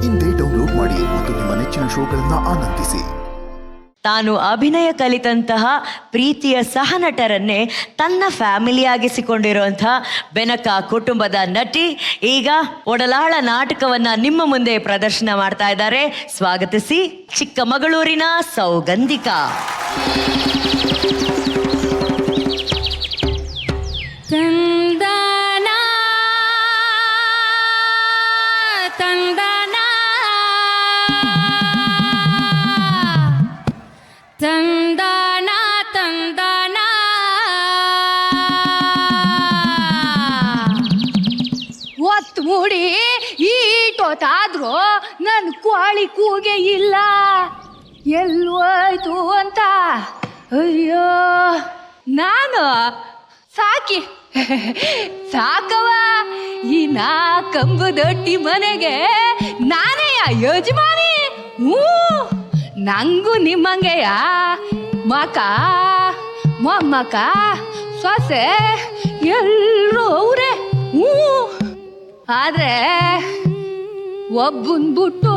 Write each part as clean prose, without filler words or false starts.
ಇಂದೇ ಡೌನ್ಲೋಡ್ ಮಾಡಿ ಮತ್ತು ನಿಮ್ಮ ನೆಚ್ಚಿನ ಶೋಗಳನ್ನು ಆನಂದಿಸಿ. ತಾನು ಅಭಿನಯ ಕಲಿತಂತಹ ಪ್ರೀತಿಯ ಸಹನಟರನ್ನೇ ತನ್ನ ಫ್ಯಾಮಿಲಿಯಾಗಿಸಿಕೊಂಡಿರುವಂತಹ ಬೆನಕ ಕುಟುಂಬದ ನಟಿ ಈಗ ಒಡಲಾಳ ನಾಟಕವನ್ನ ನಿಮ್ಮ ಮುಂದೆ ಪ್ರದರ್ಶನ ಮಾಡ್ತಾ ಇದ್ದಾರೆ. ಸ್ವಾಗತಿಸಿ ಚಿಕ್ಕಮಗಳೂರಿನ ಸೌಗಂಧಿಕಾ. ಒತ್ತು ಮೂಡಿ ಈಟೋತಾದ್ರೂ ನನ್ನ ಕೋಳಿ ಕೂಗೆ ಇಲ್ಲ, ಎಲ್ಲೋಯ್ತು ಅಂತ. ಅಯ್ಯೋ, ನಾನು ಸಾಕವ ಈ ಕಂಬದೊಟ್ಟಿ ಮನೆಗೆ ನಾನೇ ಯಜಮಾನಿ. ನಂಗೂ ನಿಮ್ಮಂಗೆಯ ಮಕ ಮೊಮ್ಮಕ ಸೊಸೆ ಎಲ್ಲರೂ ಅವರೇ. ಆದ್ರೆ ಒಬ್ಬನ್ ಬಿಟ್ಟು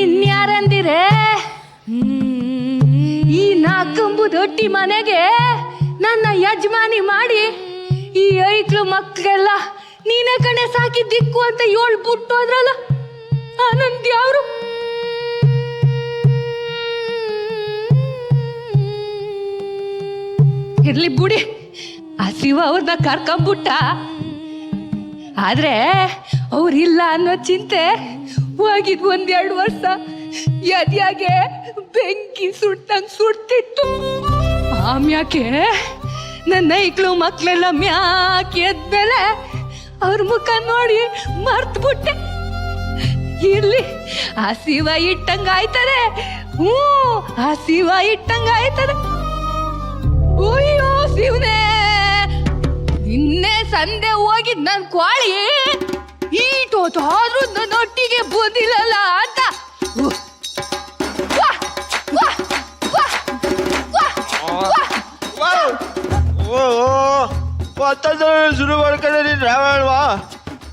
ಇನ್ಯಾರಂದಿರೆ ಈ ಕಂಬದೊಟ್ಟಿ ಮನೆಗೆ ನನ್ನ ಯಜಮಾನಿ ಮಾಡಿ ಈ ಐಕ್ಳು ಮಕ್ಕಳೆಲ್ಲ ನೀನೇ ಕಣೆ ಸಾಕಿ ದಿಕ್ಕು ಅಂತ ಬಿಟ್ಟು ಅದ್ರಲ್ಲ ಆನಂದ್ ಯಾರು? ಇರ್ಲಿ ಬುಡಿ, ಆ ಶಿವ ಅವ್ರನ್ನ ಕರ್ಕೊಂಬಿಟ್ಟ. ಆದ್ರೆ ಅವ್ರಿಲ್ಲ ಅನ್ನೋ ಚಿಂತೆ ಹೋಗಿದ್ 1-2 ವರ್ಷ ಯದ್ಯಾಗೆ ಬೆಂಕಿ ಸುಟ್ಟಂಗ್ ಸುಡ್ತಿತ್ತು. ಆಮ್ಯಾಕೆ ನನ್ನ ಐಕ್ಳು ಮಕ್ಳೆಲ್ಲ ಮ್ಯಾಕೆ ಎದ್ಮೇಲೆ ಅವ್ರ ಮುಖ ನೋಡಿ ಮರ್ತ್ಬಿಟ್ಟೆ. ಇರ್ಲಿ, ಆ ಶಿವ ಇಟ್ಟಂಗ ಆಯ್ತದೆ. ಆ ಶಿವ ಇಟ್ಟಂಗ ಆಯ್ತದೆ. ಅಯ್ಯೋ ಶಿವನೇ, ನಿನ್ನೆ ಸಂದೆ ಹೋಗಿದ್ ನನ್ ಕೋಳಿ ಈಟೋತಾದ್ರೂ ನನ್ನೊಟ್ಟಿಗೆ ಬಂದಿಲ್ಲಲ್ಲ ಅಂತ ಶುರು ಮಾಡ್ಕೊಂಡೆ ನೀನ್ ರಾವಣವಾ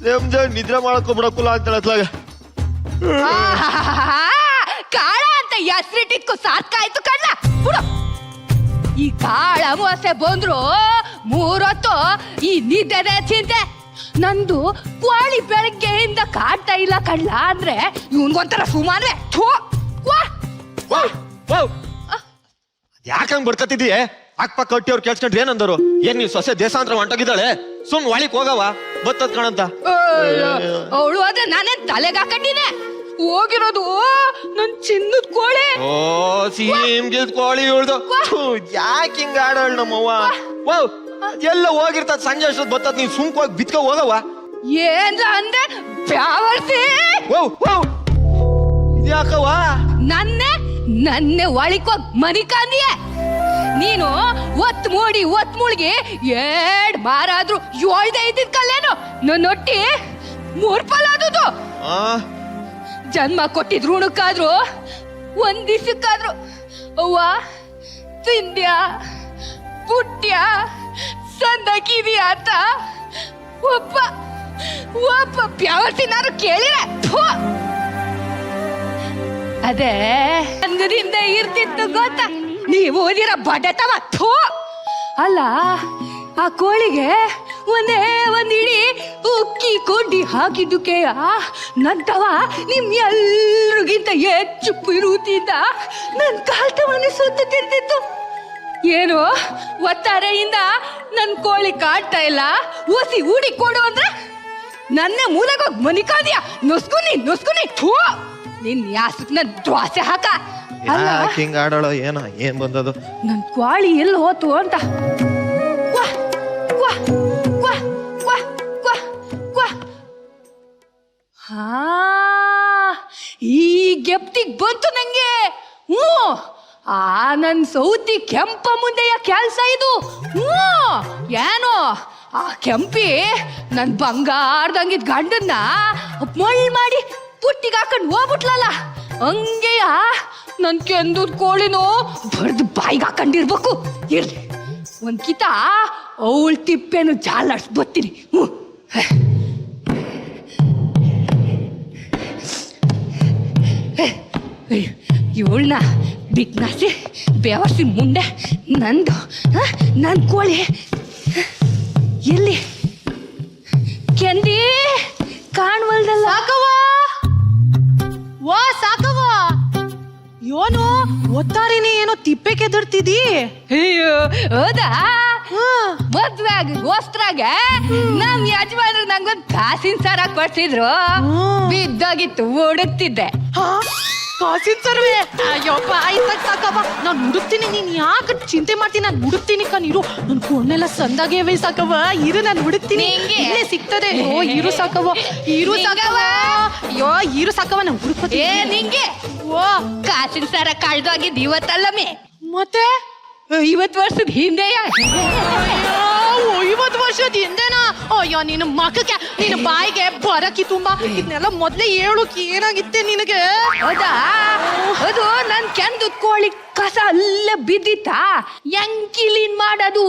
ನೆಮ್ಮದಿ ನಿದ್ರೆ ಮಾಡಕೊಂಬಿಡಕ್ಕಲ್ಲ ಅಂತೇಳತ್ಲಾಗ ಕಾಳ ಅಂತ ಹೆಸರಿಟ್ಟಿದ್ಕೋ ಸಾಕಾಯ್ತು ಕಣ್ಣ ಬಿಡು. ಈ ಕಾಳ ಮೋಸೆ ಬಂದ್ರು 3 ಹೊತ್ತು ಈ ನಿದ್ದೆನೆ ಚಿಂತೆ. ನಂದು ಕೋಳಿ ಬೆಳಗ್ಗೆಯಿಂದ ಕಾಡ್ತಾ ಇಲ್ಲ ಕಳ್ಳ ಅಂದ್ರೆ ಇವನ್ಗೊಂಥರ ಸುಮಾರೇ. ಯಾಕಂಗ್ ಬಡ್ಕತ್ತಿದ್ದೀಯ? ಅಕ್ಕಪಕ್ಕ ಕಟ್ಟಿಯವ್ರು ಕೇಳ್ಸ್ಕೊಂಡ್ರೆ ಏನಂದರು? ಏನ್ ನೀವ್ ಸೊಸೆ ದೇಶಾಂತರ ಹೊಂಟೋಗಿದ್ದಾಳೆ, ಸುಮ್ ಒಳಿಕ್ ಹೋಗವ ಬತ್ತದ್ ಕಣಂತ. ಅವಳು ಆದ್ರೆ ನಾನೇನ್ ತಲೆಗೆ ಹಾಕೊಂಡಿನೇ ಹೋಗಿರೋದು ನನ್ ಚಿನ್ನದ ಕೋಳಿ. ಓ ಸೀಮ್ಗಿಲ್ದ ಕೋಳಿ ಉಳ್ದು ಯಾಕೆ ಹಿಂಗ ಆಡೋಳ್ ನಮ್ಮವ್ವ. ಎಲ್ಲ ಹೋಗಿರ್ತದ ಸಂಜೆ ಅಷ್ಟೊತ್ ಬತ್ತದ್ ನೀವ್ ಸುಮ್ಕ ಹೋಗಿ ಬಿತ್ಕ ಹೋಗವ. ಏನ್ರ ಅಂದೆ ಬ್ಯಾವರ್ಸಿ? ಇದ್ಯಾಕವ? ನನ್ನೆ ಒಳಿಕೋಗ್ ಮನಿಕಾಂದಿಯ ನೀನು. ಒತ್ ಮುಳ್ಗಿ 2 ಮಾರಾದ್ರೂ 7 ಇದ್ದಿದ್ ಕಲ್ಲೇನು ನನ್ನೊಟ್ಟಿ 3 ಪಲಾದುದು. ಜನ್ಮ ಕೊಟ್ಟಿದ್ ಋಣಕ್ಕಾದ್ರು 1 ದಿವಸಕ್ಕಾದ್ರು ಅವ್ವ ತಿಂದ್ಯಾ ಪುಟ್ಟ್ಯಾ ಸಂದಕಿದ್ಯಾ ಅಂತ ಒಬ್ಬ ಪ್ಯಾವರ್ಸಿನಾರು ಕೇಳಿರೆ ಅದೇ ಅಂಗದಿಂದ ಇರ್ತಿತ್ತು ಗೊತ್ತಾ ನೀವು ಓದಿರೋ ಬಡತವ. ಅಲ್ಲ, ಆ ಕೋಳಿಗೆ ಒಂದ್ ಇಡೀ ಉಕ್ಕಿ ಕೊಂಡಿ ಹಾಕಿದ್ದಕ್ಕೆಯ ನಂತವ ನಿಮ್ ಎಲ್ರಿಗಿಂತ ಹೆಚ್ಚು ಪಿರುತಿಂದ ನನ್ ಕಾಲ್ತವನ್ನೇ ಸುತ್ತಿರ್ತಿತ್ತು. ಏನು ಒತ್ತಾರೆಯಿಂದ ನನ್ ಕೋಳಿ ಕಾಡ್ತಾ ಇಲ್ಲ, ಓಸಿ ಊಡಿ ಕೊಡು ಅಂದ್ರೆ ನನ್ನೇ ಮೂಲೆಗೋಗಿ ಮನಿಕಾದ್ಯ ನುಸ್ಕುನಿ ನಿನ್ ಯಾಸಕ್ ನನ್ ದ್ವಾಸೆ ಹಾಕ. ಹಿಂಗ ಆಡೋಳು ಏನ ಏನ್ ಬಂದದು? ನನ್ ಕೋಳಿ ಎಲ್ಲಿ ಹೋತು ಅಂತ. ಈ ಗೆಪ್ತಿಗ್ ಬಂತು ನಂಗೆ. ಆ ನನ್ ಸೌತಿ ಕೆಂಪ ಮುಂದೆಯ ಕೆಲ್ಸ ಇದು. ಏನೋ ಆ ಕೆಂಪಿ ನನ್ ಬಂಗಾರದಂಗಿದ್ ಗಂಡನ್ನ ಮಳ್ ಮಾಡಿ ಪುಟ್ಟಿಗೆ ಹಾಕೊಂಡ್ ಹೋಗ್ಬಿಟ್ಲಲ್ಲ, ಹಂಗೆಯ ನನ್ ಕೆಂದೂರ್ ಕೋಳಿನೂ ಬಡ್ದು ಬಾಯಿಗೆ ಹಾಕೊಂಡಿರ್ಬೇಕು. ಇರ್ಲಿ ಒಂದ್ ಕಿತ ಅವಳ ತಿಪ್ಪೆನು ಜಾಲಾಡ್ಸ್ ಬರ್ತೀನಿ. ಇವಳನ್ನ ಬಿಟ್ನಾಸಿ ಬೇವರ್ಸಿ ಮುಂಡೆ ನಂದು ನನ್ ಕೋಳಿ ಎಲ್ಲಿ ಕೆಂದಿ ಕಾಣವಲ್ದಲ್ಲ. ಸಾಕವ್ವ ವಾ ಸಾಕವ್ವ, ಯೋನು ಒತ್ತಾರಿನಿ ಏನೋ ತಿಪ್ಪೆ ಕೆದರ್ತಿದಿ. ಅಯ್ಯೋ ಹೌದಾ? ಮದ್ವೆಗ ಗೋಸ್ತ್ರಾಗ ನಮ್ ಯಜಮಾನ್ರು ನಂಗೊಂದ್ ಕಾಸಿನ ಸರ ಕೊಡ್ತಿದ್ರು, ಬಿದ್ದೋಗಿತ್ತು ಹುಡುಕ್ತಿದ್ದೆ. ಕಾಸಿನ ಸರ್ವೆ ಅಯ್ಯಪ್ಪ ಆಯ್ತಾಗ ಸಾಕವ್ವ, ನಾನು ಹುಡುಕ್ತೀನಿ. ನೀನ್ ಯಾಕೆ ಚಿಂತೆ ಮಾಡ್ತೀನಿ? ನಾನು ಹುಡುಕ್ತೀನಿ ಕಣೀರು. ನನ್ ಕೊಂಡೆಲ್ಲ ಸಂದಾಗೇವೆ ಸಾಕವ್ವ. ಇರು ನಾನು ಹುಡುಕ್ತೀನಿ, ಇಲ್ಲೇ ಸಿಗ್ತದೆ. ಓ ಇರು ಸಾಕವ್ವ, ಇರು ಸಾಕವ್ವ. ಅಯ್ಯೋ ಇರು ಸಾಕವ್ವ, ನಾನು ಹುಡುಕ್ತೀನಿ. ಏ ನಿಂಗೆ ಓ ಕಾಸಿನ ಸರ ಕಳ್ದೋಗಿದ್ ಇವತ್ತಲ್ಲಮ್ಮೆ, ಮತ್ತೆ 50 ವರ್ಷದ ಹಿಂದೆಯ. 50 ವರ್ಷದ ಹಿಂದೆನಾ? ಅಯ್ಯೋ ನಿನ್ನ ಮಗಕ್ಕೆ, ನಿನ್ನ ಬಾಯಿಗೆ ಬರಕಿ ತುಂಬಾ. ಇದನ್ನೆಲ್ಲ ಮೊದ್ಲೇ ಹೇಳೋಕೆ ಏನಾಗಿತ್ತೆ ನಿನಗೆ? ಹೌದಾ? ಅದು ನನ್ ಕೆಂದು ಕೋಳಿ ಕಸ ಅಲ್ಲೇ ಬಿದ್ದಿತ್ತ, ಹೆಂಗ್ ಕ್ಲೀನ್ ಮಾಡೋದು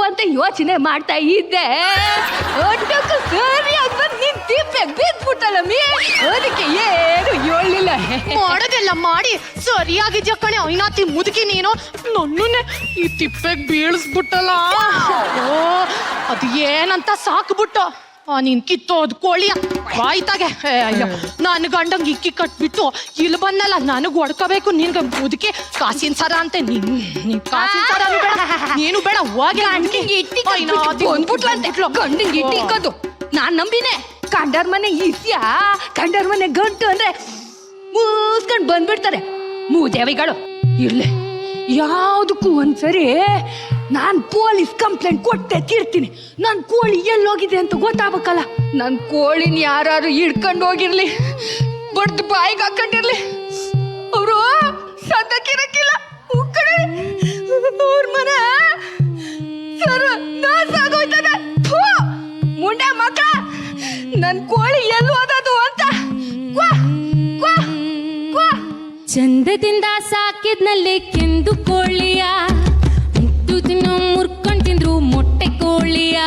ಅಂತ ಯೋಚನೆ ಮಾಡ್ತಾ ಇದ್ದೆ. ಒಟ್ಟಕ್ಕೂ ಸರಿಯಾಗಿ ಬಂದು ನಿನ್ ತಿಪ್ಪೆ ಬಿದ್ಬಿಟ್ಟಲ್ಲಮ್ಮಿ, ಅದಕ್ಕೆ ಏನು ಹೇಳಲಿಲ್ಲ. ಮಾಡೋದೆಲ್ಲ ಮಾಡಿ ಸರಿಯಾಗಿದ್ಯಾ ಕಣೆ. ಐನಾತಿ ಮುದುಕಿ ನೀನು ನನ್ನನ್ನೇ ಈ ತಿಪ್ಪೆಗ್ ಬೀಳಿಸ್ಬಿಟ್ಟಲ್ಲ. ಓ ಅದು ಏನಂತ ಸಾಕ್ಬಿಟ್ಟ ನೀನ್ ಕಿತ್ತೋದ್ ಕೋಳಿಯ ಬಾಯ್ತಾಗೆ. ಅಯ್ಯೋ ನಾನು ಗಂಡಂಗ್ ಇಕ್ಕಿ ಕಟ್ಬಿಟ್ಟು ಇಲ್ಲಿ ಬಂದಲ್ಲ, ನನಗ್ ಹೊಡ್ಕೋಬೇಕು. ನಿನ್ಗೆ ಮುದುಕಿ ಕಾಸಿನ ಸರ ಅಂತೆ. ನೀನ್ ಕಾಸಿನ ಸರ ಬೇಡ, ನೀನು ಬೇಡ, ಹೋಗಿ ಗಂಡಿಂಗ್ ಇಟ್ಟಿಕ್ಕೋದು ನಾನ್ ನಂಬಿನೇ. ಕಂಡರ್ ಮನೆ ಈಸ್ಯ, ಕಂಡರ್ ಮನೆ ಗಂಟು ಅಂದ್ರೆ ಮೂಸ್ಕೊಂಡ್ ಬಂದ್ಬಿಡ್ತಾರೆ ಮೂದೇವಿಗಳು. ಇರ್ಲೆ ಯಾವ್ದಕ್ಕೂ ಒಂದ್ಸರಿ ನಾನ್ ಪೊಲೀಸ್ ಕಂಪ್ಲೇಂಟ್ ಕೊಟ್ಟೆ ತೀರ್ತೀನಿ. ನನ್ ಕೋಳಿ ಎಲ್ಲೋಗಿದೆ ಅಂತ ಗೊತ್ತಾಗಬೇಕಲ್ಲ. ನನ್ ಕೋಳಿನ ಯಾರು ಹಿಡ್ಕೊಂಡು ಹೋಗಿರ್ಲಿ, ಬಡ್ದು ಬಾಯಿಗೆ ಹಾಕೊಂಡಿರ್ಲಿ, ಅವರು ಸದ್ದಕ್ಕಿರಕ್ಕಿಲ್ಲ. ಅವ್ರ ಮನ ಸರ್ ನಾಸಾಗೋಯ್ತದೆ. ಮುಂಡೆ ಮಕ್ಕ, ನನ್ ಕೋಳಿ ಎಲ್ಲಿ ಹೋದದು ಅಂತ ಚಂದದಿಂದ ಸಾಕಿದ್ನಲ್ಲಿ ಕೆಂದು ಕೋಳಿಯ, ಮುಟ್ಟು ತಿನ್ನು ಮುರ್ಕೊಂಡ್ ತಿಂದ್ರು ಮೊಟ್ಟೆ ಕೋಳಿಯ.